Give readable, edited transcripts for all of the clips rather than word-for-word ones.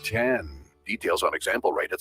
10. Details on example rate at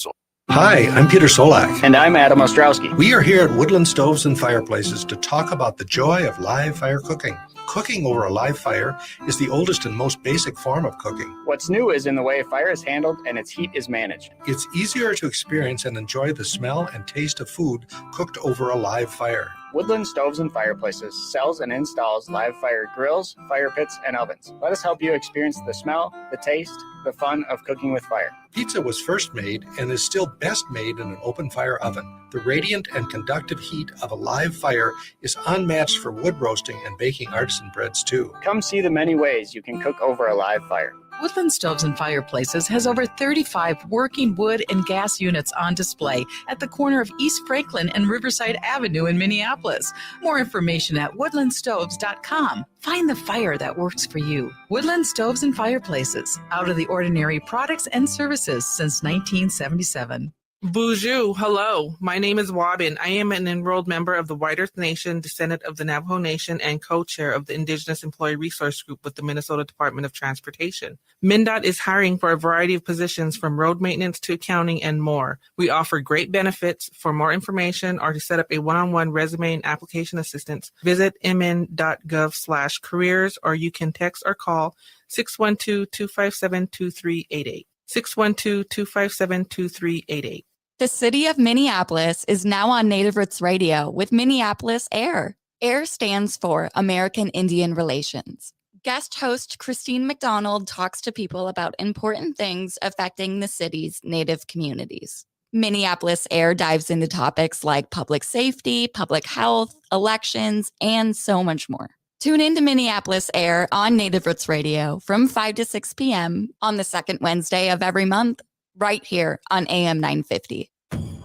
Hi, I'm Peter Solak. And I'm Adam Ostrowski. We are here at Woodland Stoves and Fireplaces to talk about the joy of live fire cooking. Cooking over a live fire is the oldest and most basic form of cooking. What's new is in the way fire is handled and its heat is managed. It's easier to experience and enjoy the smell and taste of food cooked over a live fire. Woodland Stoves and Fireplaces sells and installs live fire grills, fire pits, and ovens. Let us help you experience the smell, the taste, the fun of cooking with fire. Pizza was first made and is still best made in an open fire oven. The radiant and conductive heat of a live fire is unmatched for wood roasting and baking artisan breads too. Come see the many ways you can cook over a live fire. Woodland Stoves and Fireplaces has over 35 working wood and gas units on display at the corner of East Franklin and Riverside Avenue in Minneapolis. More information at woodlandstoves.com. Find the fire that works for you. Woodland Stoves and Fireplaces. Out of the ordinary products and services since 1977. Bonjour, hello. My name is Wabin. I am an enrolled member of the White Earth Nation, descendant of the Navajo Nation, and co-chair of the Indigenous Employee Resource Group with the Minnesota Department of Transportation. MnDOT is hiring for a variety of positions from road maintenance to accounting and more. We offer great benefits. For more information or to set up a one-on-one resume and application assistance, visit mn.gov/careers, or you can text or call 612-257-2388. 612-257-2388. The city of Minneapolis is now on Native Roots Radio with Minneapolis AIR. AIR stands for American Indian Relations. Guest host Christine McDonald talks to people about important things affecting the city's Native communities. Minneapolis AIR dives into topics like public safety, public health, elections, and so much more. Tune in to Minneapolis AIR on Native Roots Radio from 5 to 6 p.m. on the second Wednesday of every month, right here on AM 950.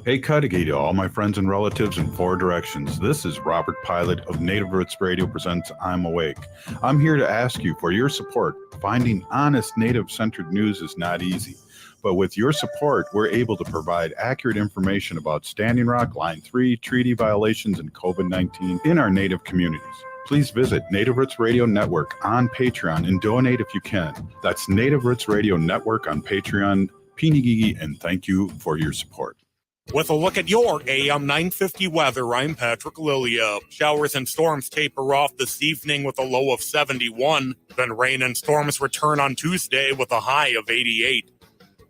Hey, Cudahy to all my friends and relatives in four directions. This is Robert Pilot of Native Roots Radio presents I'm Awake. I'm here to ask you for your support. Finding honest Native-centered news is not easy. But with your support, we're able to provide accurate information about Standing Rock, Line 3, treaty violations, and COVID-19 in our Native communities. Please visit Native Roots Radio Network on Patreon and donate if you can. That's Native Roots Radio Network on Patreon. Pinigigi, and thank you for your support. With a look at your AM 950 weather, I'm Patrick Lilia. Showers and storms taper off this evening with a low of 71. Then rain and storms return on Tuesday with a high of 88.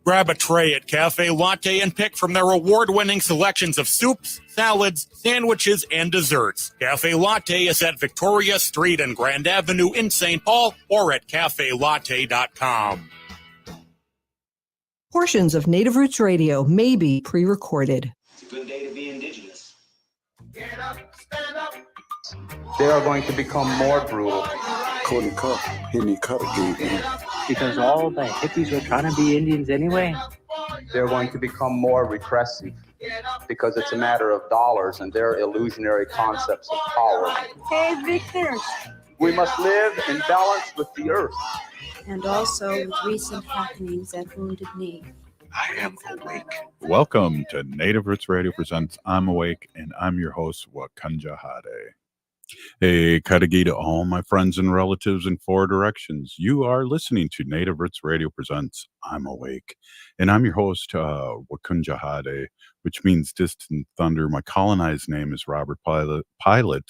Grab a tray at Cafe Latte and pick from their award-winning selections of soups, salads, sandwiches, and desserts. Cafe Latte is at Victoria Street and Grand Avenue in St. Paul or at cafelatte.com. Portions of Native Roots Radio may be pre-recorded. It's a good day to be indigenous. Get up, stand up. They are going to become more brutal. Because all the hippies were trying to be Indians anyway. They're going to become more repressive because it's a matter of dollars and their illusionary concepts of power. Hey, Victor. We must live in balance with the earth. And also with recent happenings at Wounded Knee. I am awake. Welcome to Native Roots Radio presents I'm Awake, and I'm your host, Wakanja Hade. Hey, Cudahy to all my friends and relatives in four directions. You are listening to Native Roots Radio presents I'm Awake, and I'm your host, Wakanja Hade, which means distant thunder. My colonized name is Robert Pilot,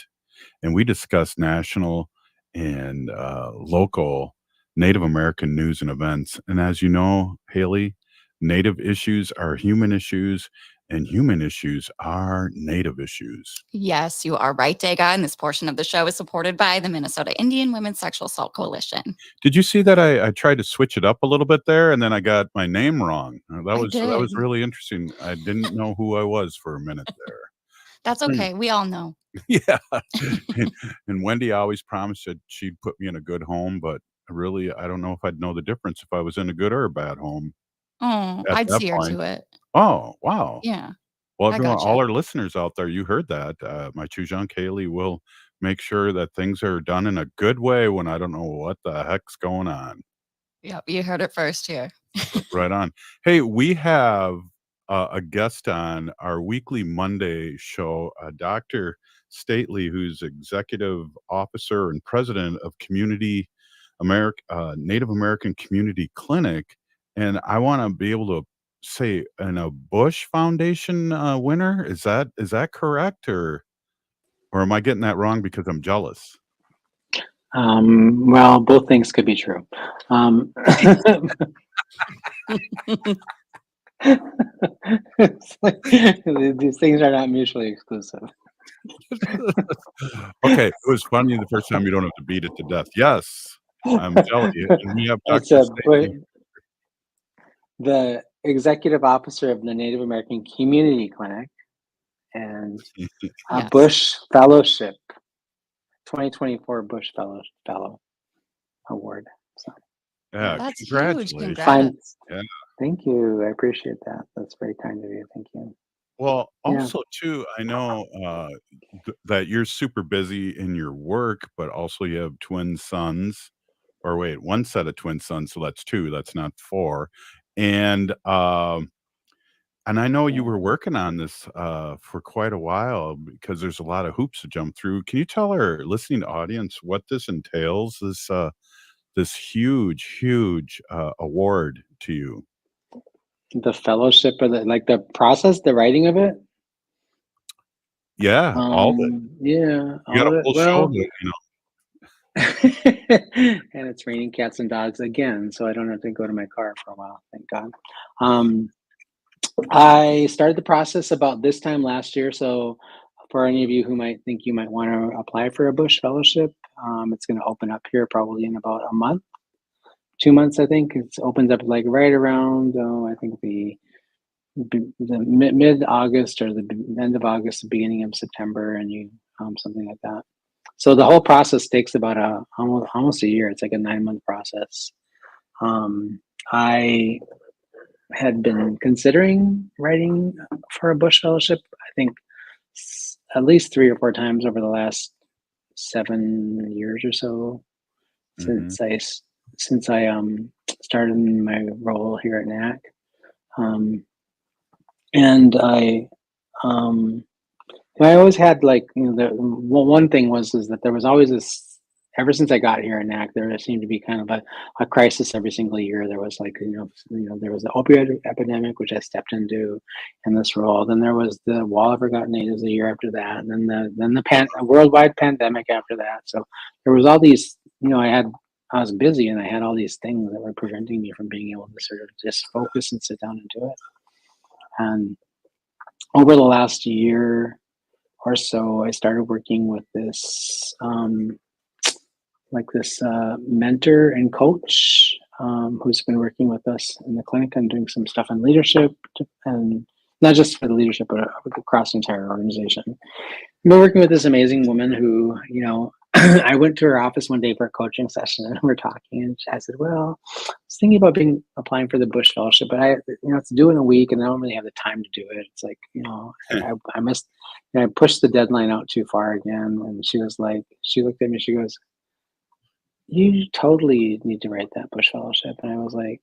and we discuss national and local Native American news and events. And as you know, Haley, Native issues are human issues, and human issues are Native issues. Yes, you are right, Daga, and this portion of the show is supported by the Minnesota Indian Women's Sexual Assault Coalition. Did you see that I tried to switch it up a little bit there, and then I got my name wrong? That was really interesting. I didn't know who I was for a minute there. That's okay. We all know. Yeah. And Wendy always promised that she'd put me in a good home, but really, I don't know if I'd know the difference if I was in a good or a bad home. Oh, I'd see her to it. Oh, wow. Yeah. Well, everyone, all our listeners out there, you heard that. My Chujang Kaylee will make sure that things are done in a good way when I don't know what the heck's going on. Yep, you heard it first here. Right on. Hey, we have a guest on our weekly Monday show, Dr. Stately, who's executive officer and president of Native American Community Clinic and I want to be able to say in a Bush Foundation winner. Is that correct, or am I getting that wrong because I'm jealous? Well, both things could be true. It's like, these things are not mutually exclusive. Okay, it was funny the first time. You don't have to beat it to death. Yes, I'm jealous. And we have It's Dr. a Stacy. the executive officer of the Native American Community Clinic and a Yes. Bush Fellowship, 2024 Bush Fellow Award. So Yeah, That's huge. congratulations. Congrats. Yeah. thank you. I appreciate that. That's very kind of you. Thank you. Well, Yeah. also too, I know that you're super busy in your work, but also you have twin sons, or wait, one set of twin sons, so that's two. That's not four. And I know you were working on this for quite a while because there's a lot of hoops to jump through. Can you tell our listening audience what this entails? This huge award to you. The fellowship or the process, the writing of it. Yeah, all of it. Yeah, You got all a of it. full Well, show, and it's raining cats and dogs again, so I don't have to go to my car for a while. Thank God. I started the process about this time last year. So, for any of you who might think you might want to apply for a Bush Fellowship, it's going to open up here probably in about a month, 2 months. I think it opens up like right around. I think the mid August or the end of August, the beginning of September, and something like that. So the whole process takes about almost a year. It's like a 9-month process. I had been considering writing for a Bush Fellowship, I think at least 3 or 4 times over the last 7 years or so since I started my role here at NACC. And I always had one thing is that there was always this. Ever since I got here in NACC, there seemed to be kind of a crisis every single year. There was there was the opioid epidemic, which I stepped into in this role. Then there was the Wall of Forgotten Natives the year after that, and then the worldwide pandemic after that. So there was all these. I was busy, and I had all these things that were preventing me from being able to sort of just focus and sit down and do it. And over the last year or so, I started working with this mentor and coach who's been working with us in the clinic and doing some stuff in leadership, and not just for the leadership, but across the entire organization. I've been working with this amazing woman who, I went to her office one day for a coaching session, and we're talking, and I said, well, I was thinking about applying for the Bush Fellowship, but it's due in a week, and I don't really have the time to do it. It's like, I missed, I pushed the deadline out too far again. And she looked at me, she goes, you totally need to write that Bush Fellowship. And I was like,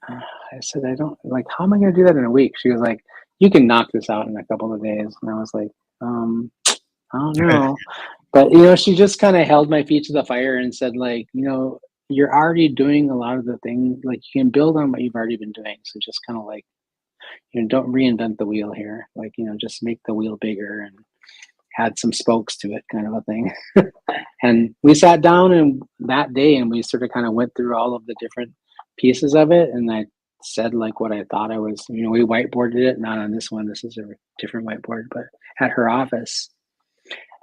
I said, I don't, how am I going to do that in a week? She was like, you can knock this out in a couple of days. And I was like, I don't know. But, she just kind of held my feet to the fire and said, you're already doing a lot of the things, you can build on what you've already been doing. So just kind of don't reinvent the wheel here. Just make the wheel bigger and add some spokes to it, kind of a thing. And we sat down that day and we sort of kind of went through all of the different pieces of it. And I said what I thought I was, we whiteboarded it, not on this one. This is a different whiteboard, but at her office.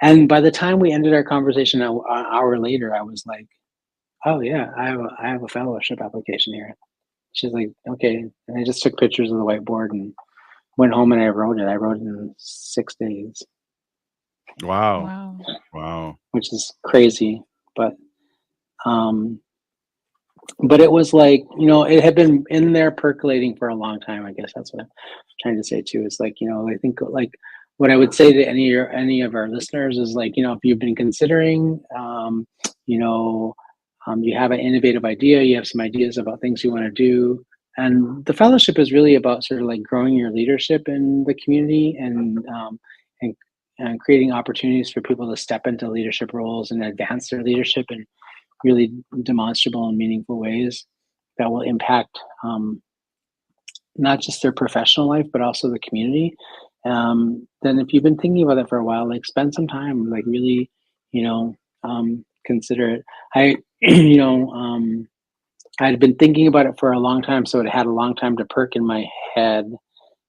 And by the time we ended our conversation an hour later, I was like, oh yeah, I have a fellowship application here. She's like, okay. And I just took pictures of the whiteboard and went home and I wrote it. I wrote it in 6 days. Wow. Which is crazy. But it was it had been in there percolating for a long time. I guess that's what I'm trying to say too. Is I think what I would say to any of our listeners is if you've been considering, you have an innovative idea, you have some ideas about things you want to do, and the fellowship is really about sort of growing your leadership in the community and creating opportunities for people to step into leadership roles and advance their leadership in really demonstrable and meaningful ways that will impact not just their professional life, but also the community, then if you've been thinking about it for a while, like spend some time, like really, consider it. I, I had been thinking about it for a long time, so it had a long time to perk in my head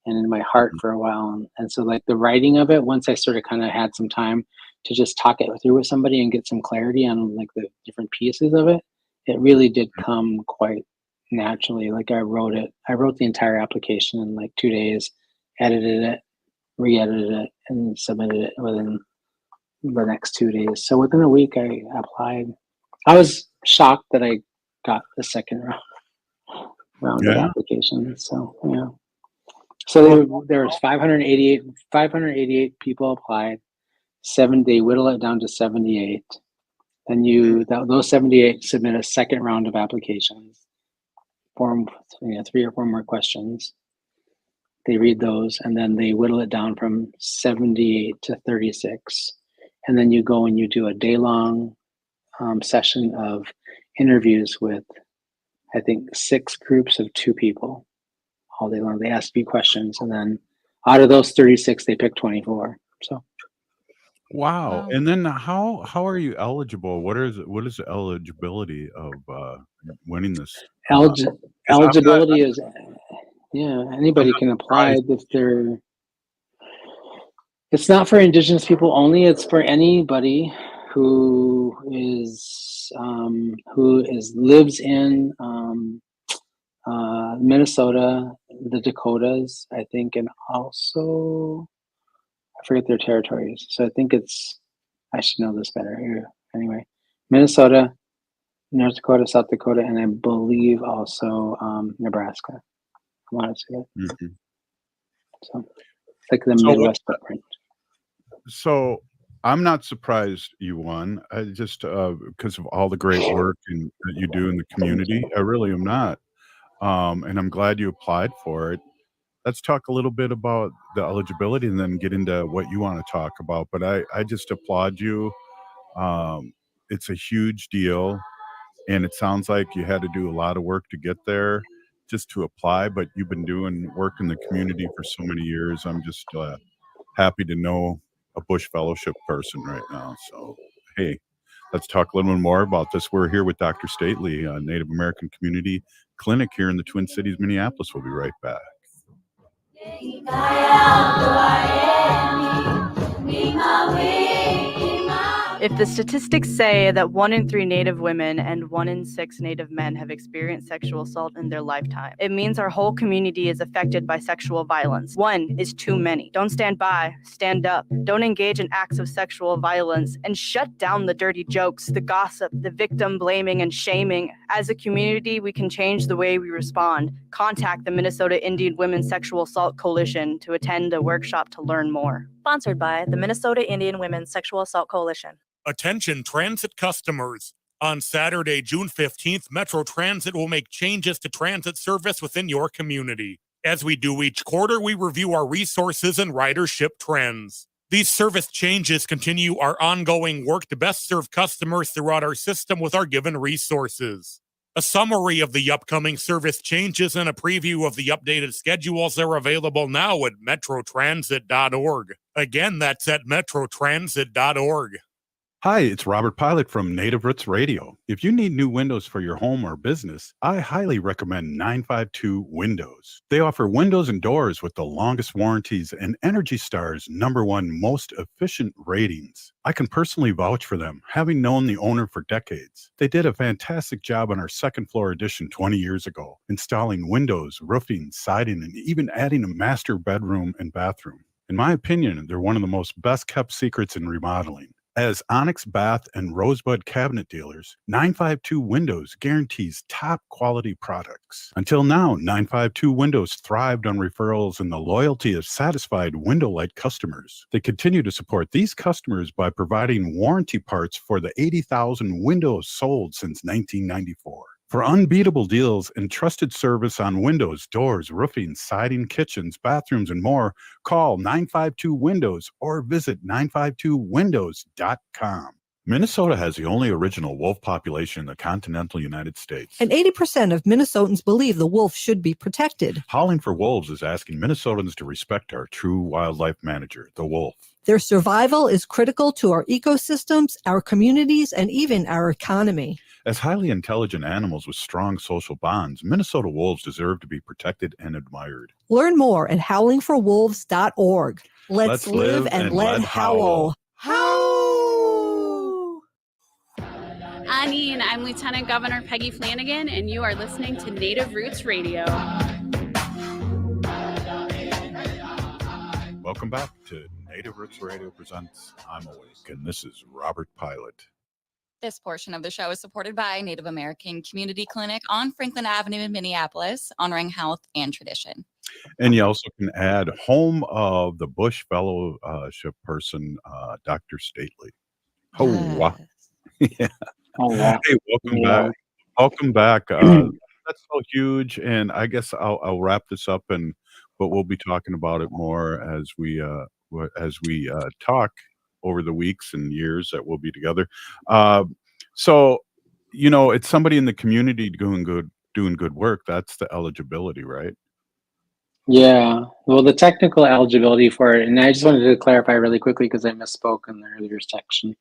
and in my heart for a while. And so like the writing of it, once I sort of kind of had some time to just talk it through with somebody and get some clarity on like the different pieces of it, it really did come quite naturally. Like I wrote the entire application in like 2 days, edited it, re-edited it, and submitted it within the next 2 days. So within a week I applied. I was shocked that I got the second round of applications. So yeah. So there was 588 people applied. They whittle it down to 78. Then those 78 submit a second round of applications. Form 3 or 4 more questions. They read those, and then they whittle it down from 78 to 36. And then you go and you do a day-long session of interviews with, I think, 6 groups of 2 people all day long. They ask you questions, and then out of those 36, they pick 24. So, wow. And then how are you eligible? What is the eligibility of winning this? Eligibility is anybody can apply if they're. It's not for Indigenous people only. It's for anybody who lives in Minnesota, the Dakotas, I think, and also I forget their territories. So I think I should know this better. Anyway, Minnesota, North Dakota, South Dakota, and I believe also Nebraska. I want to say it. Mm-hmm. So it's like the Midwest footprint. So I'm not surprised you won. I just because of all the great work that you do in the community. I really am not. And I'm glad you applied for it. Let's talk a little bit about the eligibility and then get into what you want to talk about. But I just applaud you. It's a huge deal. And it sounds like you had to do a lot of work to get there just to apply. But you've been doing work in the community for so many years. I'm just happy to know a Bush Fellowship person right now. So, hey, let's talk a little bit more about this. We're here with Dr. Stately, a Native American Community Clinic here in the Twin Cities, Minneapolis. We'll be right back. If the statistics say that 1 in 3 Native women and 1 in 6 Native men have experienced sexual assault in their lifetime, it means our whole community is affected by sexual violence. 1 is too many. Don't stand by, stand up. Don't engage in acts of sexual violence, and shut down the dirty jokes, the gossip, the victim blaming and shaming. As a community, we can change the way we respond. Contact the Minnesota Indian Women's Sexual Assault Coalition to attend a workshop to learn more. Sponsored by the Minnesota Indian Women's Sexual Assault Coalition. Attention transit customers. On Saturday, June 15th, Metro Transit will make changes to transit service within your community. As we do each quarter, we review our resources and ridership trends. These service changes continue our ongoing work to best serve customers throughout our system with our given resources. A summary of the upcoming service changes and a preview of the updated schedules are available now at metrotransit.org. Again, that's at metrotransit.org. Hi, it's Robert Pilot from Native Roots Radio. If you need new windows for your home or business, I highly recommend 952 Windows. They offer windows and doors with the longest warranties and Energy Star's #1 most efficient ratings. I can personally vouch for them, having known the owner for decades. They did a fantastic job on our second floor addition 20 years ago, installing windows, roofing, siding, and even adding a master bedroom and bathroom. In my opinion, they're one of the most best-kept secrets in remodeling. As Onyx Bath and Rosebud cabinet dealers, 952 Windows guarantees top quality products. Until now, 952 Windows thrived on referrals and the loyalty of satisfied Window-Light customers. They continue to support these customers by providing warranty parts for the 80,000 windows sold since 1994. For unbeatable deals and trusted service on windows, doors, roofing, siding, kitchens, bathrooms, and more, call 952 Windows or visit 952windows.com. Minnesota has the only original wolf population in the continental United States. And 80% of Minnesotans believe the wolf should be protected. Howling for Wolves is asking Minnesotans to respect our true wildlife manager, the wolf. Their survival is critical to our ecosystems, our communities, and even our economy. As highly intelligent animals with strong social bonds, Minnesota wolves deserve to be protected and admired. Learn more at howlingforwolves.org. Let's live and let howl. Annie, and I'm Lieutenant Governor Peggy Flanagan, and you are listening to Native Roots Radio. Welcome back to Native Roots Radio presents I'm Awake, and this is Robert Pilot. This portion of the show is supported by Native American Community Clinic on Franklin Avenue in Minneapolis, honoring health and tradition. And you also can add home of the Bush Fellowship person, Dr. Stately. Oh, wow. Yeah. Oh, wow. Hey, welcome back. Welcome back. That's so huge, and I guess I'll wrap this up, but we'll be talking about it more as we talk over the weeks and years that we'll be together. So, it's somebody in the community doing good work. That's the eligibility, right? Yeah. Well, the technical eligibility for it, and I just wanted to clarify really quickly because I misspoke in the earlier section.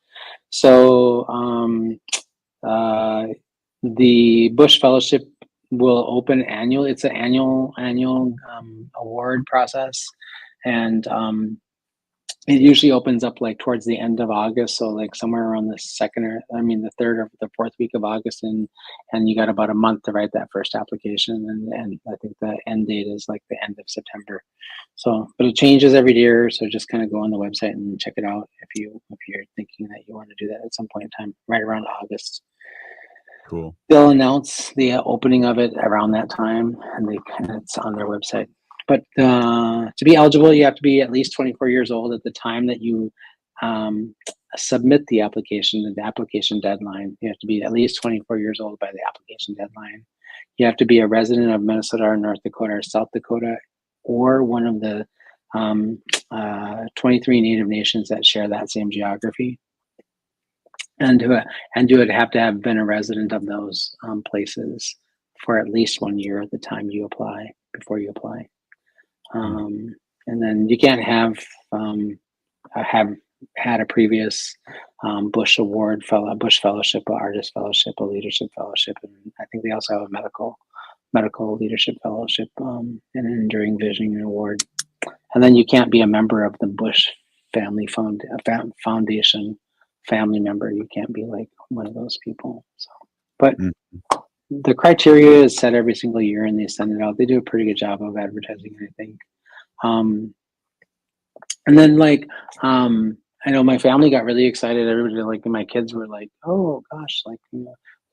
So, the Bush Fellowship will open annually. It's an annual award process, and it usually opens up like towards the end of August, so like somewhere around the third or the fourth week of August, and you got about a month to write that first application, and I think the end date is like the end of September. So, but it changes every year, so just kind of go on the website and check it out if you're thinking that you want to do that at some point in time, right around August. Cool. They'll announce the opening of it around that time, and it's on their website. But to be eligible, you have to be at least 24 years old at the time that you submit the application deadline. You have to be at least 24 years old by the application deadline. You have to be a resident of Minnesota or North Dakota or South Dakota, or one of the 23 Native nations that share that same geography. And you would have to have been a resident of those places for at least 1 year at the time you apply, before you apply. And then you can't have had a previous Bush Award Bush Fellowship, a Artist Fellowship, a Leadership Fellowship, and I think they also have a medical leadership fellowship, and an Enduring Vision Award. And then you can't be a member of the Bush Family Foundation family member. You can't be like one of those people. So, but the criteria is set every single year, and they send it out. They do a pretty good job of advertising, I think. And then I know my family got really excited. Everybody, like my kids were like, "Oh gosh,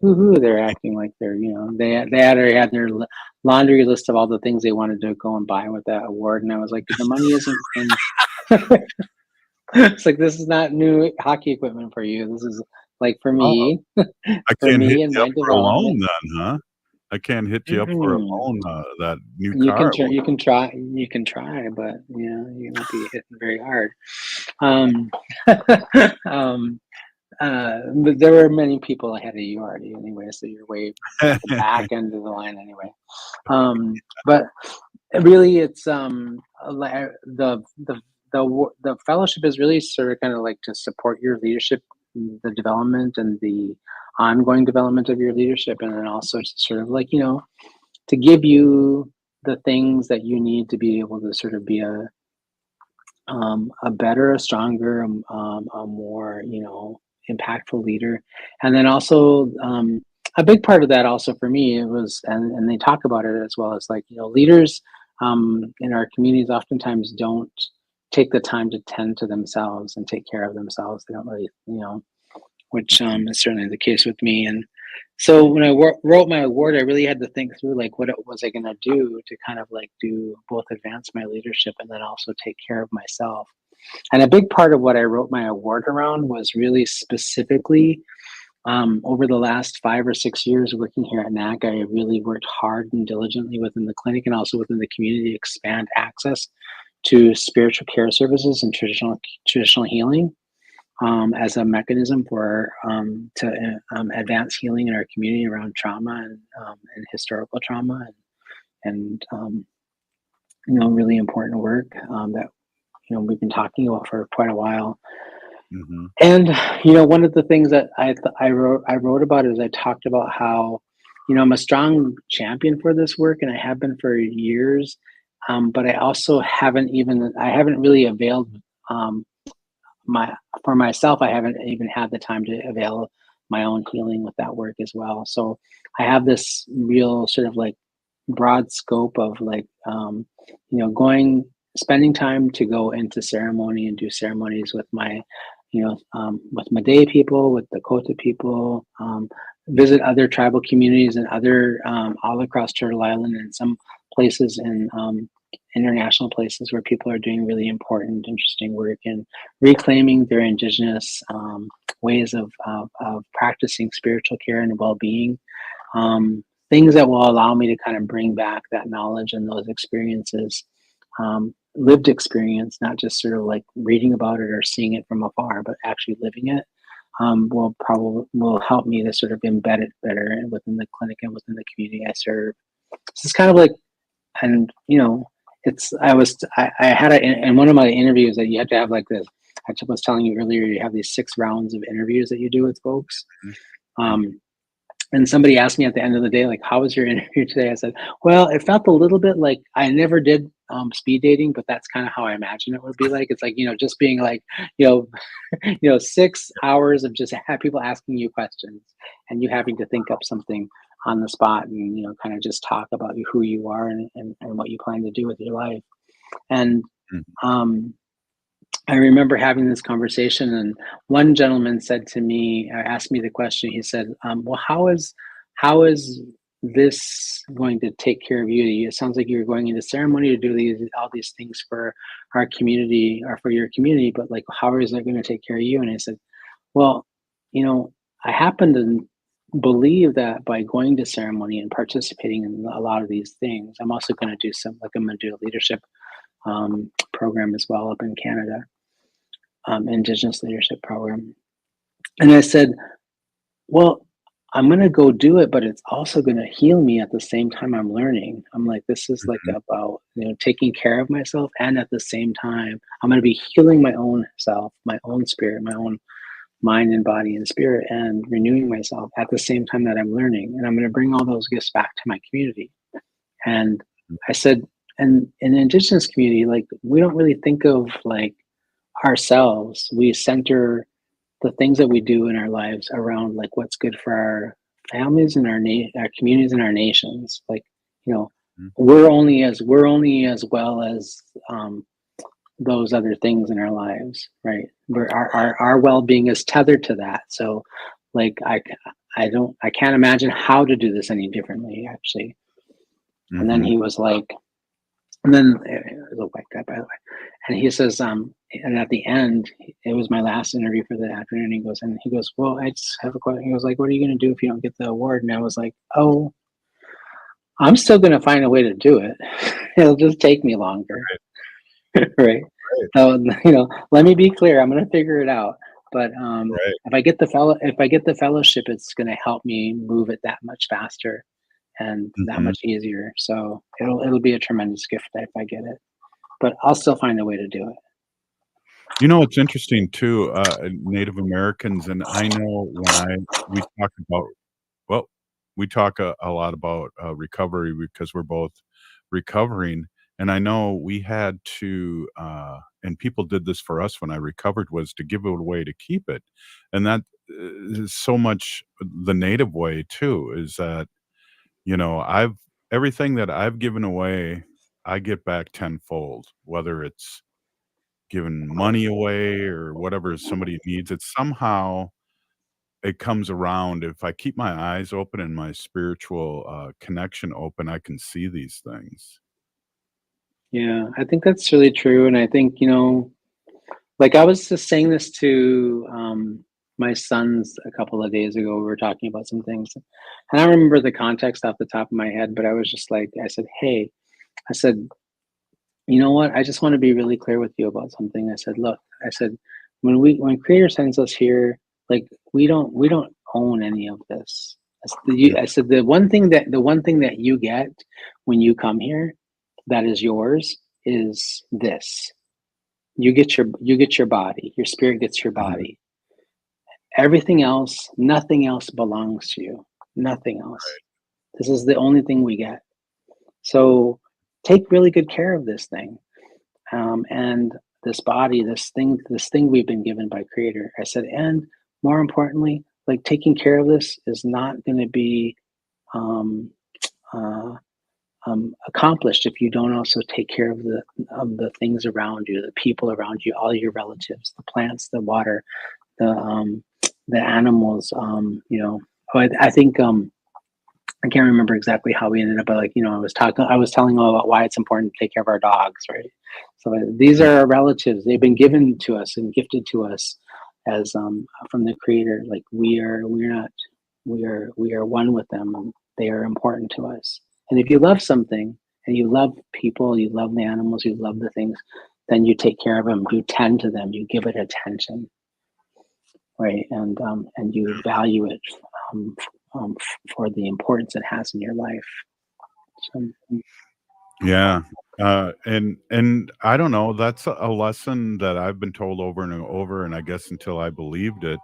woohoo!" They're acting like they're, they already had their laundry list of all the things they wanted to go and buy with that award, and I was like, the money isn't in. It's like, this is not new hockey equipment for you. This is like for me. I can't hit you up for a loan then, huh? I can't hit you up for a loan, that new car. You can try, but you won't be hitting very hard. But there were many people ahead of you already anyway, so you're way at the back end of the line anyway. But really, it's the fellowship is really sort of kind of like to support your leadership, the development and the ongoing development of your leadership, and then also to sort of like, to give you the things that you need to be able to sort of be a better, a stronger, a more, impactful leader. And then also a big part of that also for me, it was, and they talk about it as well, as like, leaders in our communities oftentimes don't take the time to tend to themselves and take care of themselves. They don't really, which is certainly the case with me. And so when I wrote my award, I really had to think through like what was I going to do to kind of like do both advance my leadership and then also take care of myself. And a big part of what I wrote my award around was really specifically over the last 5 or 6 years working here at NACC, I really worked hard and diligently within the clinic and also within the community to expand access to spiritual care services and traditional healing. as a mechanism for to advance healing in our community around trauma and historical trauma and really important work that we've been talking about for quite a while. Mm-hmm. And one of the things that I wrote about is I talked about how I'm a strong champion for this work, and I have been for years. But I also haven't really availed for myself. I haven't even had the time to avail my own healing with that work as well. So I have this real sort of like broad scope of like spending time to go into ceremony and do ceremonies with my with Madea people, with Dakota people, visit other tribal communities and other all across Turtle Island, and some places in international places where people are doing really important, interesting work and reclaiming their indigenous ways of practicing spiritual care and well-being. Things that will allow me to kind of bring back that knowledge and those experiences, lived experience, not just sort of like reading about it or seeing it from afar, but actually living it, will help me to sort of embed it better within the clinic and within the community I serve. So it's kind of like, and I had in one of my interviews that you have to have like this. I was telling you earlier, you have these 6 rounds of interviews that you do with folks. And somebody asked me at the end of the day, like, how was your interview today? I said, well, it felt a little bit like I never did speed dating, but that's kind of how I imagine it would be like. It's like, just being like, 6 hours of just have people asking you questions and you having to think up something on the spot and, kind of just talk about who you are and what you plan to do with your life. And I remember having this conversation, and one gentleman said to me, asked me the question. He said, well, how is this going to take care of you? It sounds like you're going into ceremony to do all these things for our community or for your community, but like, how is that going to take care of you? And I said, well, I happen to believe that by going to ceremony and participating in a lot of these things, I'm also going to do I'm going to do a leadership program as well up in Canada, Indigenous leadership program. And I said, well, I'm going to go do it, but it's also going to heal me at the same time I'm learning. I'm like, this is like about, taking care of myself. And at the same time, I'm going to be healing my own self, my own spirit, my own mind and body and spirit, and renewing myself at the same time that I'm learning. And I'm going to bring all those gifts back to my community. And I said, and in the Indigenous community, like, we don't really think of like ourselves. We center the things that we do in our lives around like what's good for our families and our communities and our nations. Like, we're only as well as those other things in our lives, right? Our well-being is tethered to that. So like, I can't imagine how to do this any differently, actually. And then he was like, and then it was a white guy, by the way. And he says, and at the end, it was my last interview for the afternoon. He goes, well, I just have a question. He was like, what are you going to do if you don't get the award? And I was like, oh, I'm still going to find a way to do it. It'll just take me longer. Right. So, let me be clear. I'm going to figure it out. But if I get the fellowship, it's going to help me move it that much faster and that much easier. So it'll be a tremendous gift if I get it. But I'll still find a way to do it. It's interesting too, Native Americans, and I know we talk a lot about recovery because we're both recovering. And I know we had to, and people did this for us when I recovered, was to give it away to keep it. And that is so much the Native way too, is that, everything that I've given away, I get back tenfold, whether it's giving money away or whatever somebody needs. It somehow it comes around. If I keep my eyes open and my spiritual connection open, I can see these things. Yeah, I think that's really true. And I think, like I was just saying this to my sons a couple of days ago. We were talking about some things. And I don't remember the context off the top of my head, but I was just like, I said, hey, you know what? I just want to be really clear with you about something. I said, look, when Creator sends us here, like we don't own any of this. I said the one thing that you get when you come here that is yours is this. You get your body. Your spirit gets your body. Everything else, nothing else belongs to you. Nothing else. This is the only thing we get. So take really good care of this thing. And this body, this thing we've been given by Creator. I said, and more importantly, like taking care of this is not going to be accomplished if you don't also take care of the things around you, the people around you, all your relatives, the plants, the water, the animals. I think I can't remember exactly how we ended up, but I was telling them about why it's important to take care of our dogs, right? So these are our relatives. They've been given to us and gifted to us as from the Creator. Like we are one with them. And they are important to us. And if you love something and you love people, you love the animals, you love the things, then you take care of them. You tend to them. You give it attention, right? And you value it. For the importance it has in your life. So, yeah. And I don't know, that's a lesson that I've been told over and over, and I guess until I believed it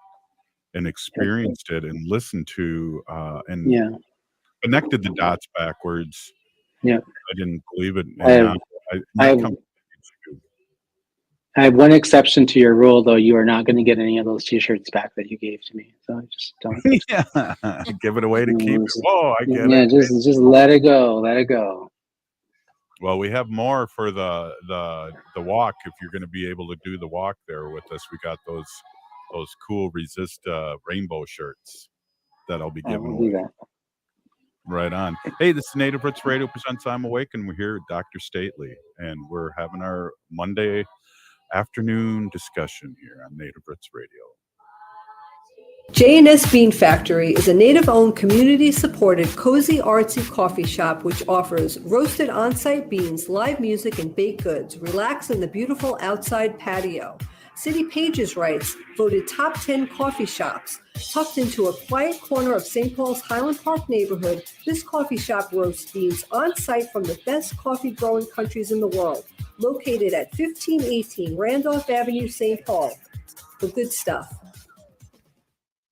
and experienced it and listened to and connected the dots backwards. Yeah. I didn't believe it. And I have one exception to your rule, though. You are not going to get any of those T-shirts back that you gave to me. So I just don't. Yeah, give it away to keep it. Whoa, I get it. Yeah, just let it go. Let it go. Well, we have more for the walk. If you're going to be able to do the walk there with us, we got those cool Resist rainbow shirts that I'll be giving away. Do that. Right on. Hey, this is Native Roots Radio presents I'm Awake, and we're here with Dr. Stately, and we're having our Monday afternoon discussion here on Native Roots Radio. J&S Bean Factory is a native-owned, community-supported, cozy, artsy coffee shop which offers roasted on-site beans, live music, and baked goods. Relax in the beautiful outside patio. City Pages writes, voted top 10 coffee shops. Tucked into a quiet corner of St. Paul's Highland Park neighborhood, this coffee shop roasts beans on-site from the best coffee-growing countries in the world. Located at 1518 Randolph Avenue, St. Paul. The good stuff.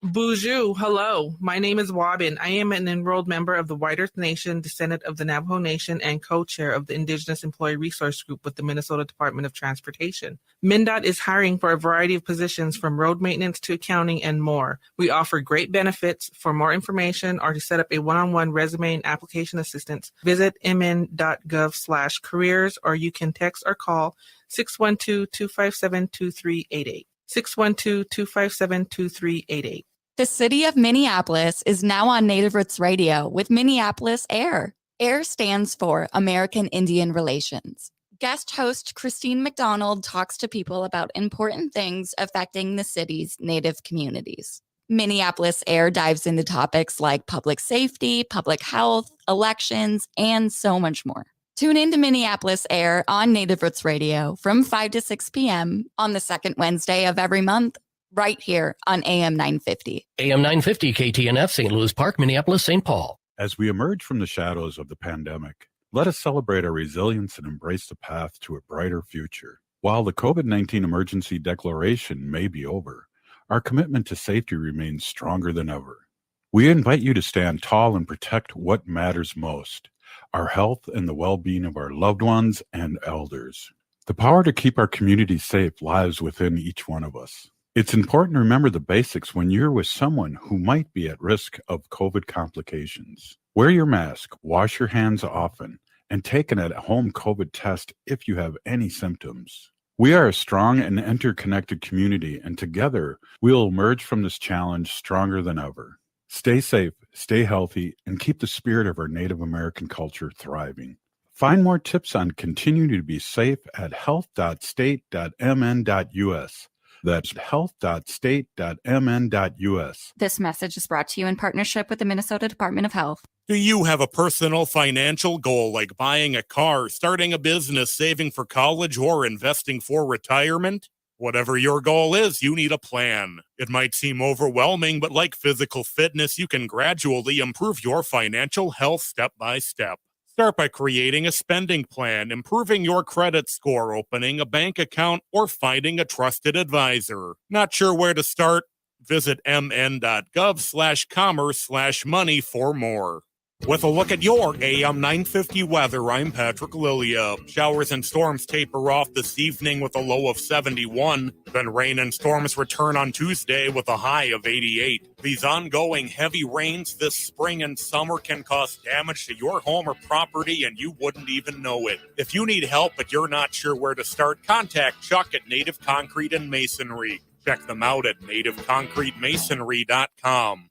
Bonjour, hello. My name is Wabin. I am an enrolled member of the White Earth Nation, descendant of the Navajo Nation, and co-chair of the Indigenous Employee Resource Group with the Minnesota Department of Transportation. MnDOT is hiring for a variety of positions from road maintenance to accounting and more. We offer great benefits. For more information or to set up a one-on-one resume and application assistance, visit mn.gov/careers, or you can text or call 612-257-2388. 612-257-2388. The city of Minneapolis is now on Native Roots Radio with Minneapolis AIR. AIR stands for American Indian Relations. Guest host Christine McDonald talks to people about important things affecting the city's Native communities. Minneapolis AIR dives into topics like public safety, public health, elections, and so much more. Tune in to Minneapolis AIR on Native Roots Radio from 5 to 6 p.m. on the second Wednesday of every month, right here on AM 950. AM 950 KTNF, St. Louis Park, Minneapolis, St. Paul. As we emerge from the shadows of the pandemic, let us celebrate our resilience and embrace the path to a brighter future. While the COVID-19 emergency declaration may be over, our commitment to safety remains stronger than ever. We invite you to stand tall and protect what matters most, our health and the well-being of our loved ones and elders. The power to keep our community safe lies within each one of us. It's important to remember the basics when you're with someone who might be at risk of COVID complications. Wear your mask, wash your hands often, and take an at-home COVID test if you have any symptoms. We are a strong and interconnected community, and together we'll emerge from this challenge stronger than ever. Stay safe, stay healthy, and keep the spirit of our Native American culture thriving. Find more tips on continuing to be safe at health.state.mn.us. That's health.state.mn.us. This message is brought to you in partnership with the Minnesota Department of Health. Do you have a personal financial goal like buying a car, starting a business, saving for college, or investing for retirement? Whatever your goal is, you need a plan. It might seem overwhelming, but like physical fitness, you can gradually improve your financial health step by step. Start by creating a spending plan, improving your credit score, opening a bank account, or finding a trusted advisor. Not sure where to start? Visit mn.gov/commerce/money for more. With a look at your AM 950 weather, I'm Patrick Lilia. Showers and storms taper off this evening with a low of 71. Then rain and storms return on Tuesday with a high of 88. These ongoing heavy rains this spring and summer can cause damage to your home or property, and you wouldn't even know it. If you need help but you're not sure where to start, contact Chuck at Native Concrete and Masonry. Check them out at nativeconcretemasonry.com.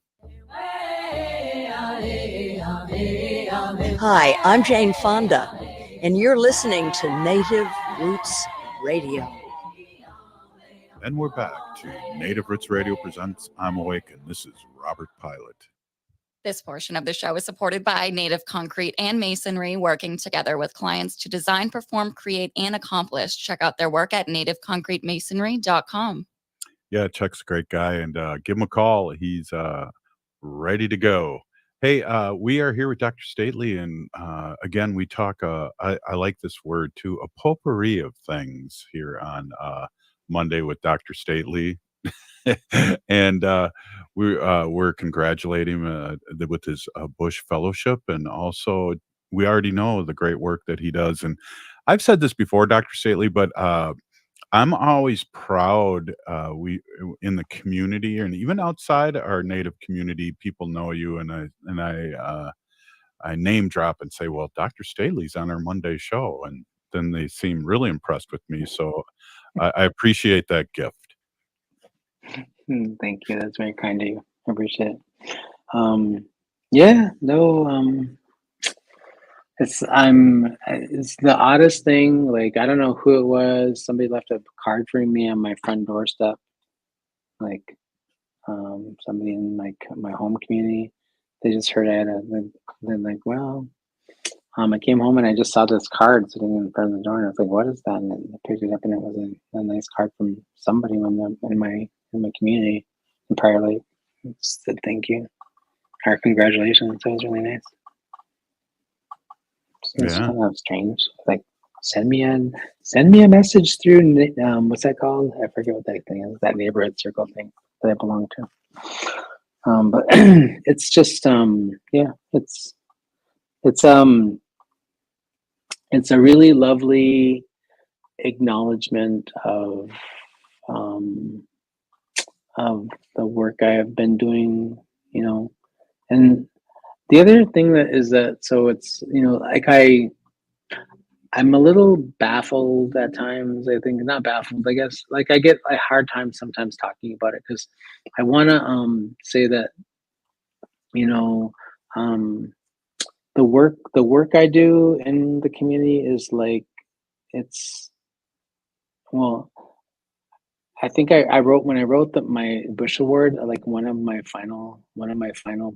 Hi, I'm Jane Fonda, and you're listening to Native Roots Radio. And we're back to Native Roots Radio presents I'm Awake, and this is Robert Pilot. This portion of the show is supported by Native Concrete and Masonry, working together with clients to design, perform, create, and accomplish. Check out their work at nativeconcretemasonry.com. Yeah, Chuck's a great guy, and give him a call. He's ready to go. Hey, we are here with Dr. Stately, and again, we talk, I like this word too, a potpourri of things here on Monday with Dr. Stately. And we're congratulating him with his Bush Fellowship, and also we already know the great work that he does. And I've said this before, Dr. Stately, but I'm always proud we in the community and even outside our Native community, people know you, and I name drop and say, well, Dr. Staley's on our Monday show, and then they seem really impressed with me. So I appreciate that gift. Thank you. That's very kind of you. I appreciate it. Yeah, no, it's the oddest thing. Like, I don't know who it was. Somebody left a card for me on my front doorstep. Like, somebody in my home community. They just heard I had they're like, well, I came home and I just saw this card sitting in front of the door, and I was like, what is that? And I picked it up, and it was a nice card from somebody in my community. And prior, like, said thank you or congratulations. That was really nice. It's kind of strange. Like, send me a message through what's that called? I forget what that thing is. That neighborhood circle thing that I belong to. But it's just yeah, it's a really lovely acknowledgement of the work I have been doing, you know. And the other thing so it's, you know, like I'm a little baffled at times. I think, not baffled, I guess, like I get a hard time sometimes talking about it, because I want to say that, you know, the work I do in the community is like, I think I wrote, when I wrote my Bush Award, like one of my final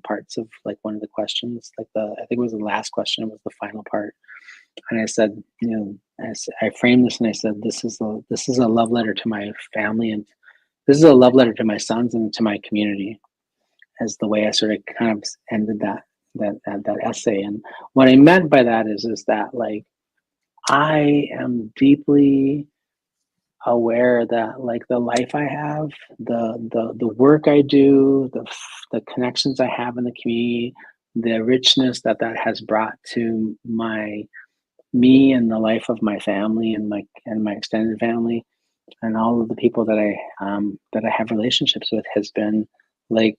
parts of like one of the questions, like I think it was the last question, was the final part. And I said, you know, I framed this and I said, this is a love letter to my family, and this is a love letter to my sons and to my community, as the way I sort of kind of ended that essay. And what I meant by that is that, like, I am deeply aware that, like, the life I have, the work I do, the connections I have in the community, the richness that has brought to me and the life of my family and my extended family, and all of the people that I have relationships with, has been like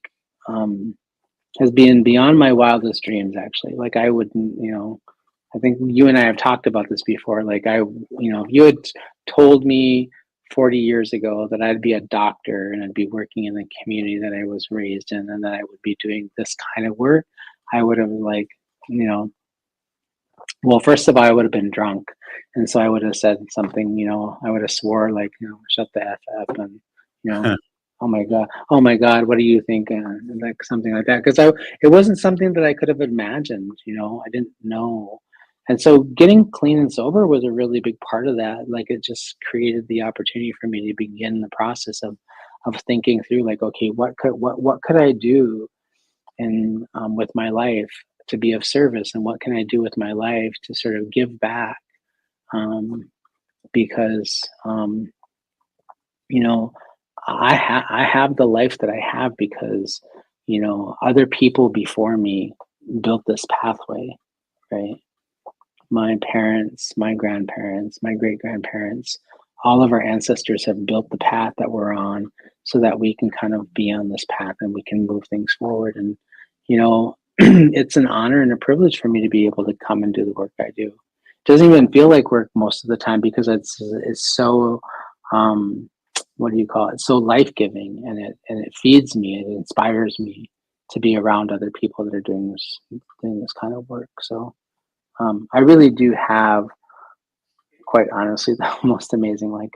has been beyond my wildest dreams, actually. Like, I wouldn't, you know, I think you and I have talked about this before. Like, you know, if you had told me 40 years ago that I'd be a doctor and I'd be working in the community that I was raised in, and that I would be doing this kind of work, I would have, like, you know, well, first of all, I would have been drunk. And so I would have said something, you know, I would have swore, like, you know, shut the F up, and, you know, oh my God, what do you think? Like something like that. Because it wasn't something that I could have imagined, you know, I didn't know. And so getting clean and sober was a really big part of that. Like it just created the opportunity for me to begin the process of thinking through like, okay, what could I do in with my life to be of service, and what can I do with my life to sort of give back? Because you know, I have the life that I have because, you know, other people before me built this pathway, right? My parents, my grandparents, my great grandparents, all of our ancestors have built the path that we're on so that we can kind of be on this path and we can move things forward. And, you know, it's an honor and a privilege for me to be able to come and do the work I do. It doesn't even feel like work most of the time because it's so, what do you call it? So life-giving, and it feeds me, it inspires me to be around other people that are doing this kind of work. So I really do have, quite honestly, the most amazing life.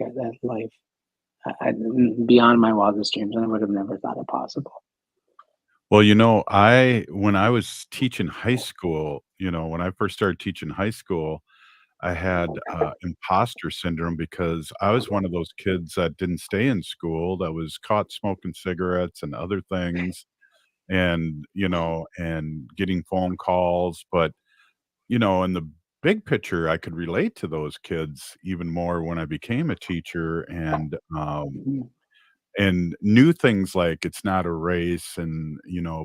Beyond my wildest dreams, and I would have never thought it possible. Well, when I was teaching high school, when I first started teaching high school, I had imposter syndrome because I was one of those kids that didn't stay in school, that was caught smoking cigarettes and other things, and and getting phone calls. But in the big picture, I could relate to those kids even more when I became a teacher, and knew things like it's not a race, and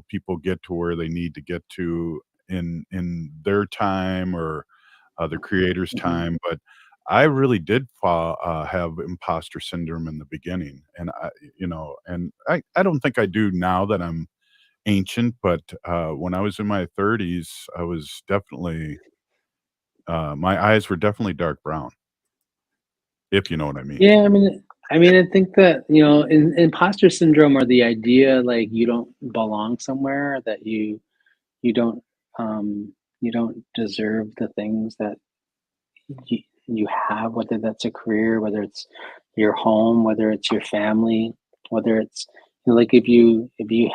people get to where they need to get to in their time, or the creator's time. But I really did have imposter syndrome in the beginning, and I don't think I do now that I'm ancient. But when I was in my 30s, I was definitely my eyes were definitely dark brown, if you know what I mean. Yeah, I think that, imposter syndrome, or the idea like you don't belong somewhere, that you don't you don't deserve the things that you have, whether that's a career, whether it's your home, whether it's your family, whether it's, like, if you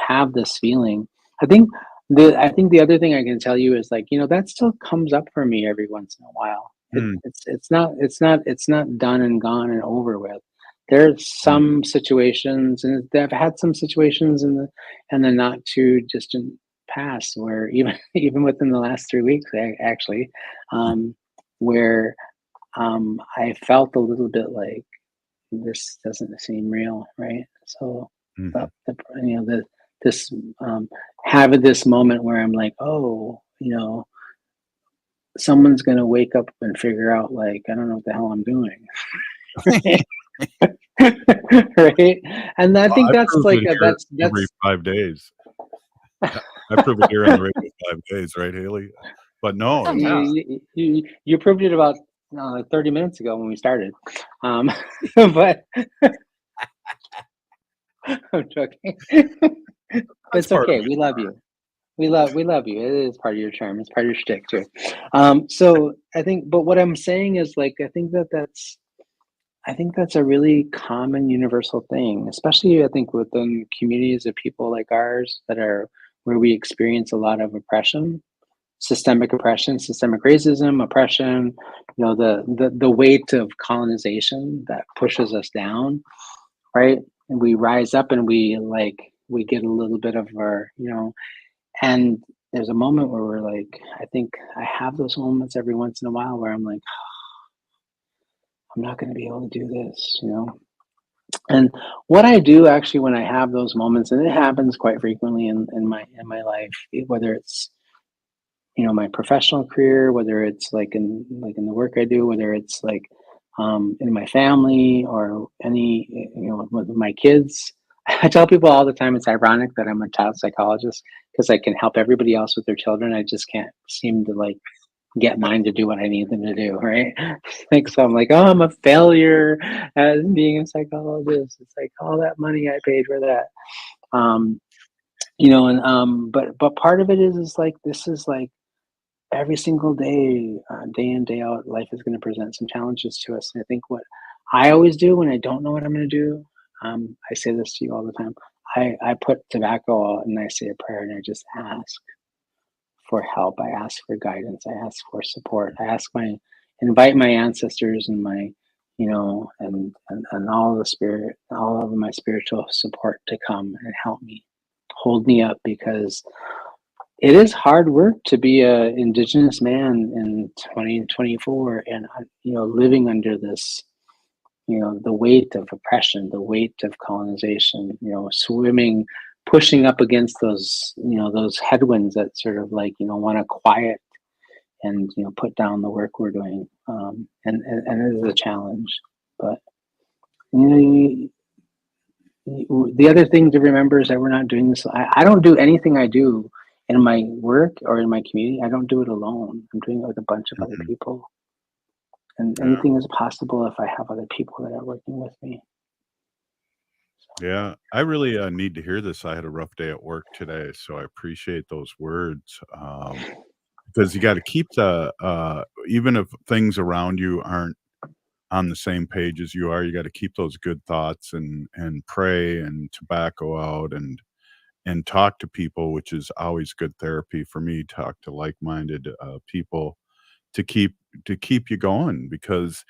have this feeling. I think the other thing I can tell you is, like, that still comes up for me every once in a while. Mm. It's not done and gone and over with. There's some situations, and I've had some situations in the not too distant past, where even within the last 3 weeks, actually, where I felt a little bit like this doesn't seem real, right? So, Mhm. this having this moment where I'm like, oh, someone's gonna wake up and figure out, like, I don't know what the hell I'm doing. Right? And I think I that's prove like it here every 5 days. I prove it here on the radio 5 days, right, Haley? But no, it was you proved it about 30 minutes ago when we started. But I'm joking. It's part of okay. We love you. We love you. It is part of your charm. It's part of your shtick too. So I think, but what I'm saying is, like, I think that's a really common universal thing, especially I think within communities of people like ours that are where we experience a lot of oppression, systemic racism, oppression, the weight of colonization that pushes us down, right? And we rise up, and we get a little bit of our, and there's a moment where we're like, I think I have those moments every once in a while where I'm like, I'm not going to be able to do this, And what I do actually when I have those moments, and it happens quite frequently in my life, whether it's, my professional career, whether it's like in the work I do, whether it's like in my family, or any, with my kids. I tell people all the time it's ironic that I'm a child psychologist, because I can help everybody else with their children. I just can't seem to, like, get mine to do what I need them to do, right? Like, so I'm like, oh, I'm a failure as being a psychologist. It's like all that money I paid for that. But part of it is like, this is like every single day, day in, day out, life is going to present some challenges to us. And I think what I always do when I don't know what I'm going to do, I say this to you all the time. I put tobacco out, and I say a prayer, and I just ask for help. I ask for guidance. I ask for support. Invite my ancestors and my, and all of my spiritual support to come and help me, hold me up, because it is hard work to be a Indigenous man in 2024 and, living under this, the weight of oppression, the weight of colonization, pushing up against those headwinds that sort of want to quiet and, put down the work we're doing. And it is a challenge, but, the other thing to remember is that we're not doing this. I don't do anything I do in my work or in my community. I don't do it alone. I'm doing it with a bunch of other people. And anything is possible if I have other people that are working with me. Yeah, I really need to hear this. I had a rough day at work today, so I appreciate those words. Because you got to keep even if things around you aren't on the same page as you are, you got to keep those good thoughts and pray and tobacco out and talk to people, which is always good therapy for me. Talk to like-minded people to keep you going, because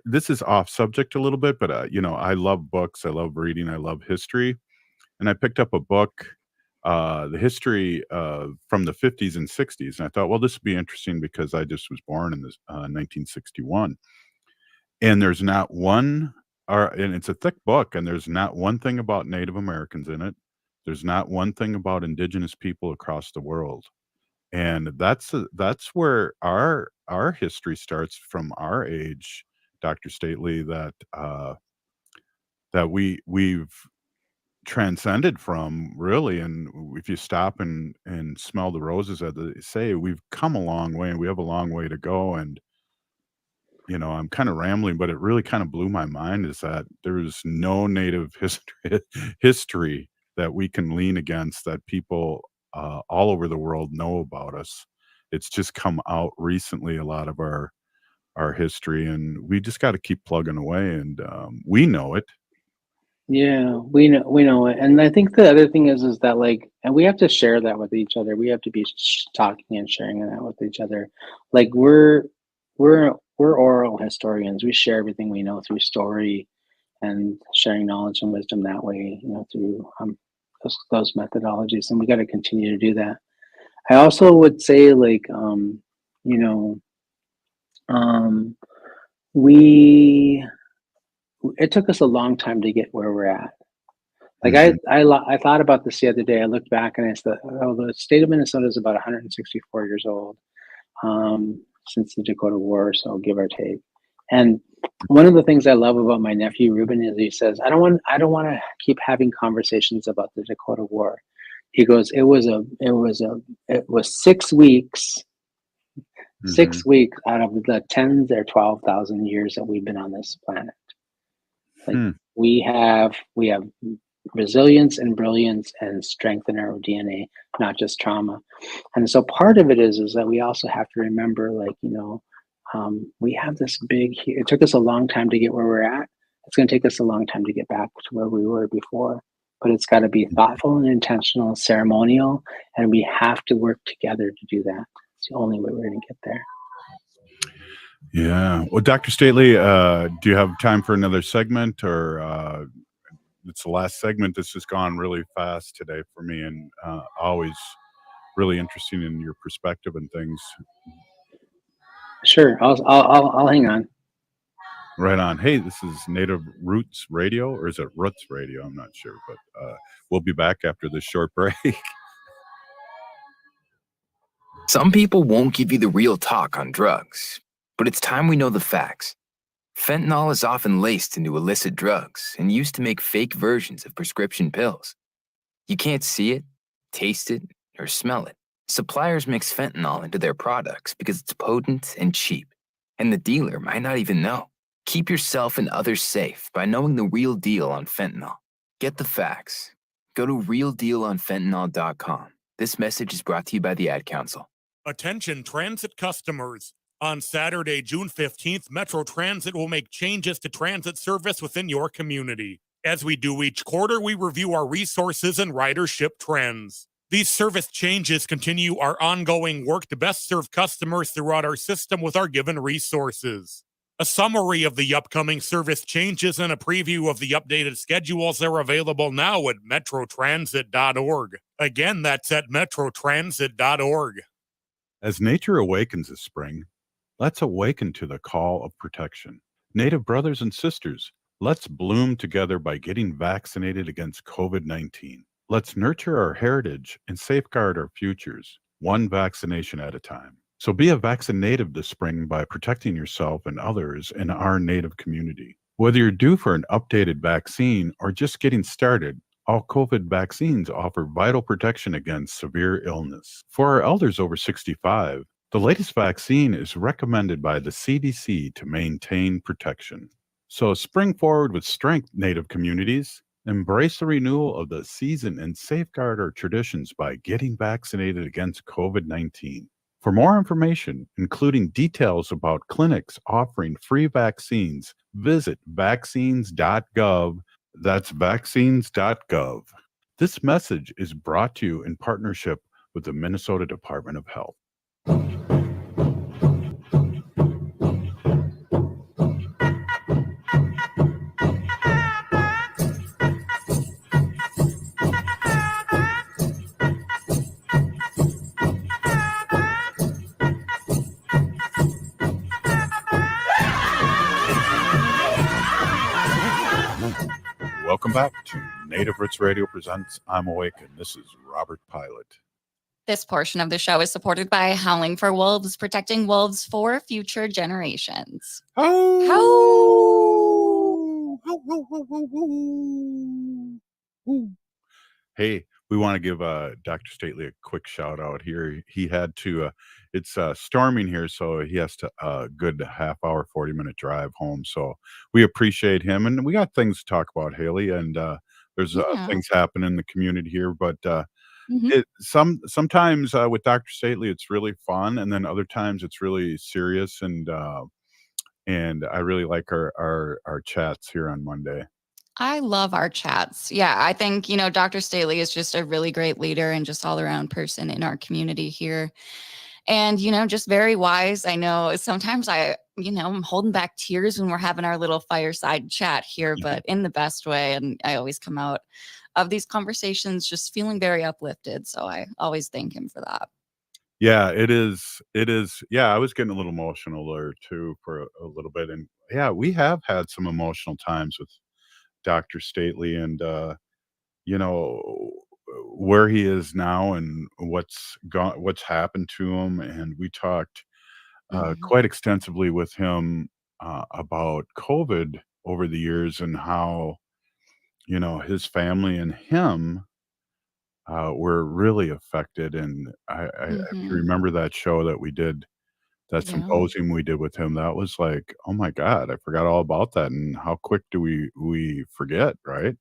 this is off subject a little bit, but I love books, I love reading, I love history, and I picked up a book, the history from the 50s and 60s, and I thought, well, this would be interesting because I just was born in this 1961. And there's not one, and it's a thick book, and there's not one thing about Native Americans in it. There's not one thing about Indigenous people across the world, and that's where our history starts, from our age, Dr. Stately, that we've transcended from, really. And if you stop and smell the roses, as they say, we've come a long way, and we have a long way to go. And I'm kind of rambling, but it really kind of blew my mind, is that there's no Native history that we can lean against, that people all over the world know about us. It's just come out recently, a lot of our history, and we just got to keep plugging away, and we know it. Yeah, we know it. And I think the other thing is that and we have to share that with each other. We have to be talking and sharing that with each other. We're oral historians. We share everything we know through story and sharing knowledge and wisdom that way, through those methodologies. And we got to continue to do that. I also would say, it took us a long time to get where we're at. I thought about this the other day. I looked back and I said, the state of Minnesota is about 164 years old. Since the Dakota War, so give or take. And one of the things I love about my nephew Ruben is he says, I don't want to keep having conversations about the Dakota War. He goes, it was 6 weeks, 6 weeks out of the 10 or 12,000 years that we've been on this planet. We have resilience and brilliance and strength in our DNA, not just trauma. And so part of it is that we also have to remember, we have this it took us a long time to get where we're at. It's going to take us a long time to get back to where we were before, but it's got to be thoughtful and intentional, ceremonial, and we have to work together to do that. It's the only way we're going to get there. Yeah. Well, Dr. Stately, do you have time for another segment, or it's the last segment? This has gone really fast today for me, and always really interesting in your perspective and things. Sure, I'll hang on. Right on. Hey, this is Native Roots Radio, or is it Roots Radio? I'm not sure, but we'll be back after this short break. Some people won't give you the real talk on drugs, but it's time we know the facts. Fentanyl is often laced into illicit drugs and used to make fake versions of prescription pills. You can't see it, taste it, or smell it. Suppliers mix fentanyl into their products because it's potent and cheap, and the dealer might not even know. Keep yourself and others safe by knowing the real deal on fentanyl. Get the facts. Go to realdealonfentanyl.com. This message is brought to you by the Ad Council. Attention transit customers. On Saturday, June 15th, Metro Transit will make changes to transit service within your community. As we do each quarter, we review our resources and ridership trends. These service changes continue our ongoing work to best serve customers throughout our system with our given resources. A summary of the upcoming service changes and a preview of the updated schedules are available now at metrotransit.org. Again, that's at metrotransit.org. As nature awakens this spring, let's awaken to the call of protection. Native brothers and sisters, let's bloom together by getting vaccinated against COVID-19. Let's nurture our heritage and safeguard our futures, one vaccination at a time. So be a vaccinative this spring by protecting yourself and others in our Native community. Whether you're due for an updated vaccine or just getting started, all COVID vaccines offer vital protection against severe illness. For our elders over 65, the latest vaccine is recommended by the CDC to maintain protection. So spring forward with strength, Native communities. Embrace the renewal of the season and safeguard our traditions by getting vaccinated against COVID-19. For more information, including details about clinics offering free vaccines, visit vaccines.gov. That's vaccines.gov. This message is brought to you in partnership with the Minnesota Department of Health. Welcome back to Native Roots Radio Presents I'm Awake, and this is Robert Pilot. This portion of the show is supported by Howling for Wolves, protecting wolves for future generations. Hey, we want to give Dr. Stately a quick shout out here. He had to, it's storming here, so he has to good half hour, 40-minute drive home. So we appreciate him. And we got things to talk about, Haley, and there's things happening in the community here. But sometimes with Dr. Stately, it's really fun. And then other times it's really serious. And I really like our chats here on Monday. I love our chats. Yeah, I think, Dr. Staley is just a really great leader and just all around person in our community here. And, just very wise. I know sometimes I'm holding back tears when we're having our little fireside chat here, but in the best way. And I always come out of these conversations just feeling very uplifted. So I always thank him for that. Yeah, it is. Yeah, I was getting a little emotional there too for a little bit. And yeah, we have had some emotional times with Dr. Stately and, where he is now and what's happened to him. And we talked quite extensively with him about COVID over the years and how, his family and him were really affected. And if you remember that show that we did, that symposium we did with him, that was like, oh my God, I forgot all about that. And how quick do we forget, right?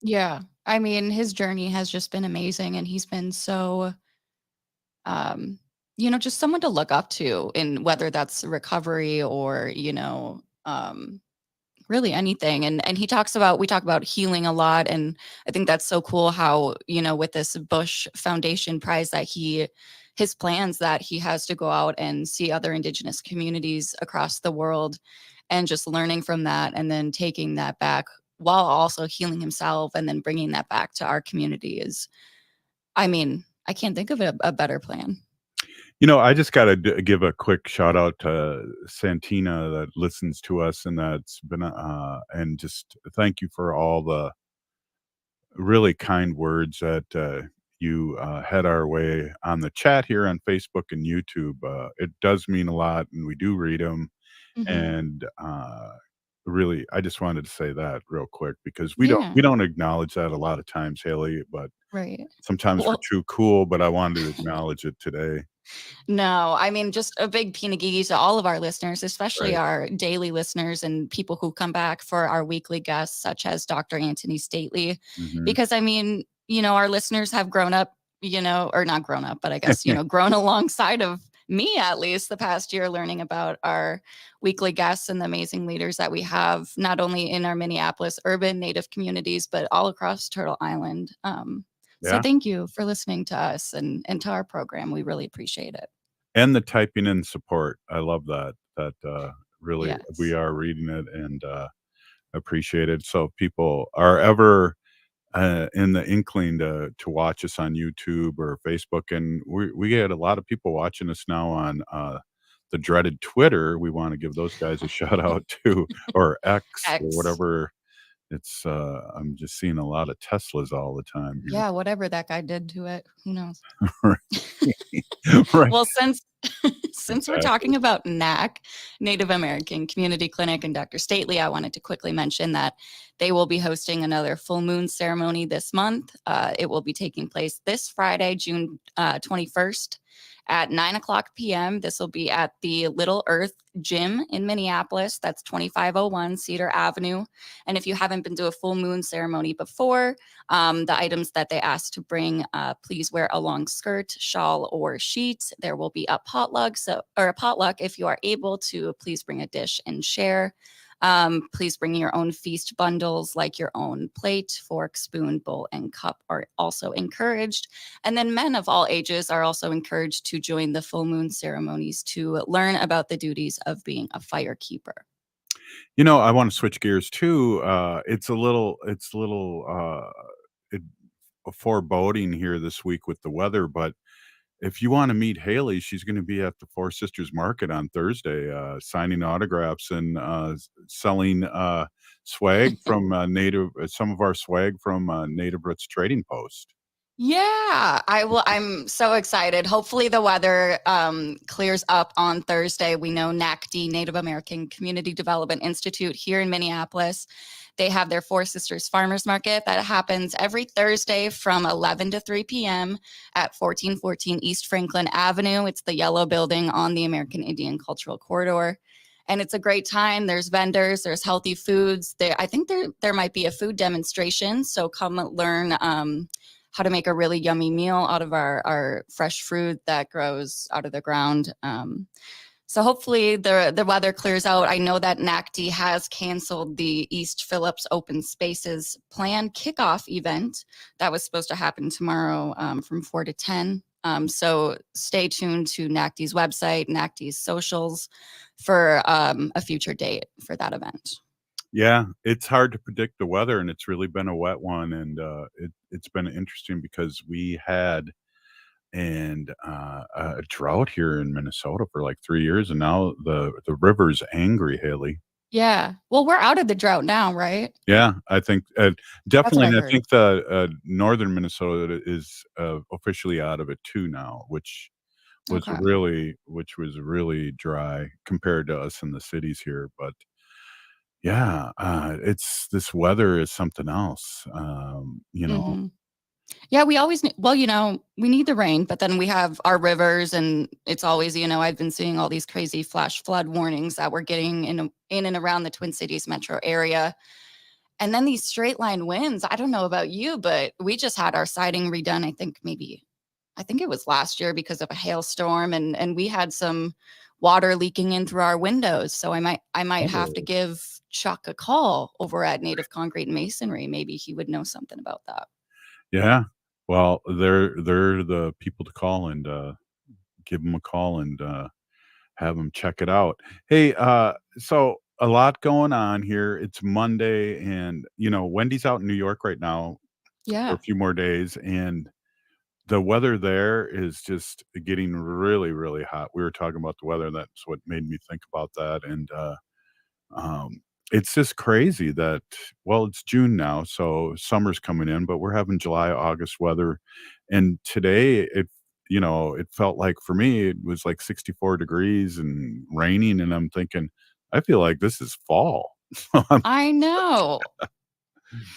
Yeah. I mean, his journey has just been amazing. And he's been so, just someone to look up to in whether that's recovery or, really anything. And we talk about healing a lot. And I think that's so cool how, with this Bush Foundation prize that his plans that he has to go out and see other Indigenous communities across the world and just learning from that and then taking that back while also healing himself and then bringing that back to our community I can't think of a better plan. I just got to give a quick shout out to Santina that listens to us and that's been, and just thank you for all the really kind words that you head our way on the chat here on Facebook and YouTube. It does mean a lot and we do read them. And really, I just wanted to say that real quick because we don't acknowledge that a lot of times, Haley, but sometimes we're too cool, but I wanted to acknowledge it today. No, just a big pinagigi to all of our listeners, especially our daily listeners and people who come back for our weekly guests, such as Dr. Antony Stately, because our listeners have grown up, or not grown up, but I guess, grown alongside of me, at least the past year, learning about our weekly guests and the amazing leaders that we have, not only in our Minneapolis urban Native communities, but all across Turtle Island. So Yeah. thank you for listening to us and to our program. We really appreciate it. And the typing in support. I love that. Really, we Yes. are reading it and appreciate it. So if people are ever in the inkling to watch us on YouTube or Facebook, and we get a lot of people watching us now on the dreaded Twitter. We want to give those guys a shout out too, or X or X. whatever. It's I'm just seeing a lot of Teslas all the time here. Yeah, whatever that guy did to it, who knows? Right. Right. Well, since we're Exactly. talking about NACC, Native American Community Clinic, and Dr. Stately, I wanted to quickly mention that they will be hosting another full moon ceremony this month. It will be taking place this Friday, June 21st at 9:00 p.m. This will be at the Little Earth Gym in Minneapolis. That's 2501 Cedar Avenue. And if you haven't been to a full moon ceremony before, the items that they ask to bring, please wear a long skirt, shawl, or sheet. There will be a potluck. If you are able to, please bring a dish and share. Please bring your own feast bundles, like your own plate, fork, spoon, bowl, and cup are also encouraged. And then men of all ages are also encouraged to join the full moon ceremonies to learn about the duties of being a fire keeper. I want to switch gears too. It's a little it, foreboding here this week with the weather, but if you want to meet Haley, she's going to be at the Four Sisters Market on Thursday, signing autographs and selling swag from some of our swag from Native Roots Trading Post. Yeah, I'm so excited. Hopefully the weather clears up on Thursday. We know NACD, Native American Community Development Institute here in Minneapolis. They have their Four Sisters Farmers Market that happens every Thursday from 11 to 3 p.m. at 1414 East Franklin Avenue. It's the yellow building on the American Indian Cultural Corridor. And it's a great time. There's vendors, there's healthy foods. I think there might be a food demonstration. So come learn how to make a really yummy meal out of our fresh fruit that grows out of the ground. So hopefully the weather clears out. I know that NACD has canceled the East Phillips Open Spaces planned kickoff event that was supposed to happen tomorrow from 4 to 10. So stay tuned to NACD's website, NACD's socials for a future date for that event. Yeah, it's hard to predict the weather, and it's really been a wet one, and it's been interesting because we had a drought here in Minnesota for like 3 years, and now the river's angry, Haley. Yeah. Well, we're out of the drought now, right? Yeah, I think definitely, and I heard. think the northern Minnesota is officially out of it too now, which was Okay. really dry compared to us in the cities here. But yeah, it's this weather is something else. Mhm. Yeah, we always well, we need the rain, but then we have our rivers, and it's always, I've been seeing all these crazy flash flood warnings that we're getting in and around the Twin Cities metro area. And then these straight line winds. I don't know about you, but we just had our siding redone, I think it was last year because of a hailstorm, and we had some water leaking in through our windows. So I might have to Oh. give Chuck a call over at Native Concrete Masonry. Maybe he would know something about that. Yeah. Well, they're the people to call and give them a call and have them check it out. Hey, so a lot going on here. It's Monday, and Wendy's out in New York right now for Yeah. a few more days, and the weather there is just getting really, really hot. We were talking about the weather. That's what made me think about that. And it's just crazy that, well, it's June now, so summer's coming in, but we're having July, August weather. And today it felt like for me, it was like 64 degrees and raining. And I'm thinking, I feel like this is fall. I know.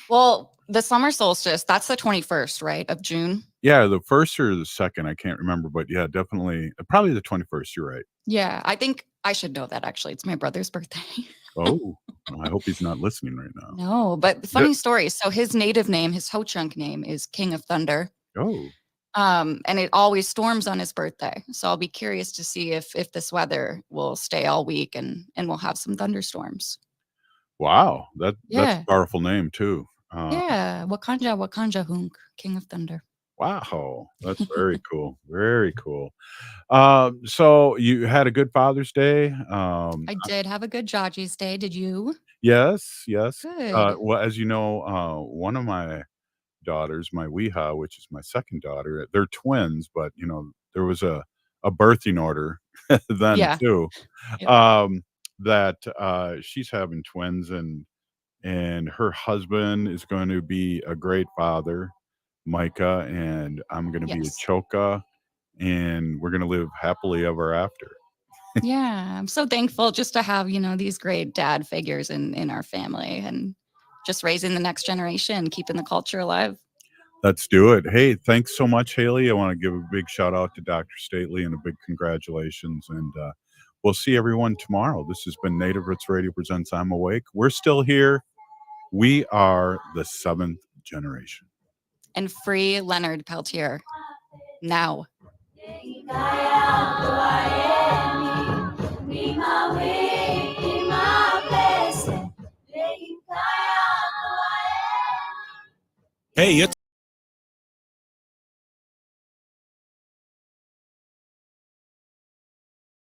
Well, the summer solstice, that's the 21st, right, of June? Yeah, the first or the second, I can't remember, but yeah, definitely, probably the 21st. You're right. Yeah, I think I should know that, actually. It's my brother's birthday. Oh, I hope he's not listening right now. No, but funny story. So his native name, his Ho-Chunk name is King of Thunder. Oh. And it always storms on his birthday. So I'll be curious to see if this weather will stay all week and we'll have some thunderstorms. Wow, that's Yeah. a powerful name too. Yeah, Wakanja Hunk, King of Thunder. Wow, that's very cool. Very cool. So you had a good Father's Day. I did have a good Jaji's Day. Did you? Yes, yes. Good. Well, as you know, one of my daughters, my Weeha, which is my second daughter, they're twins, but there was a birthing order then Yeah. too. Yep. That she's having twins, and her husband is going to be a great father, Micah, and I'm going to be a Yes. Choka, and we're going to live happily ever after. Yeah. I'm so thankful just to have, these great dad figures in our family and just raising the next generation, keeping the culture alive. Let's do it. Hey, thanks so much, Haley. I want to give a big shout out to Dr. Stately and a big congratulations. And we'll see everyone tomorrow. This has been Native Roots Radio Presents I'm Awake. We're still here. We are the seventh generation. And free Leonard Peltier. Now. Hey, it's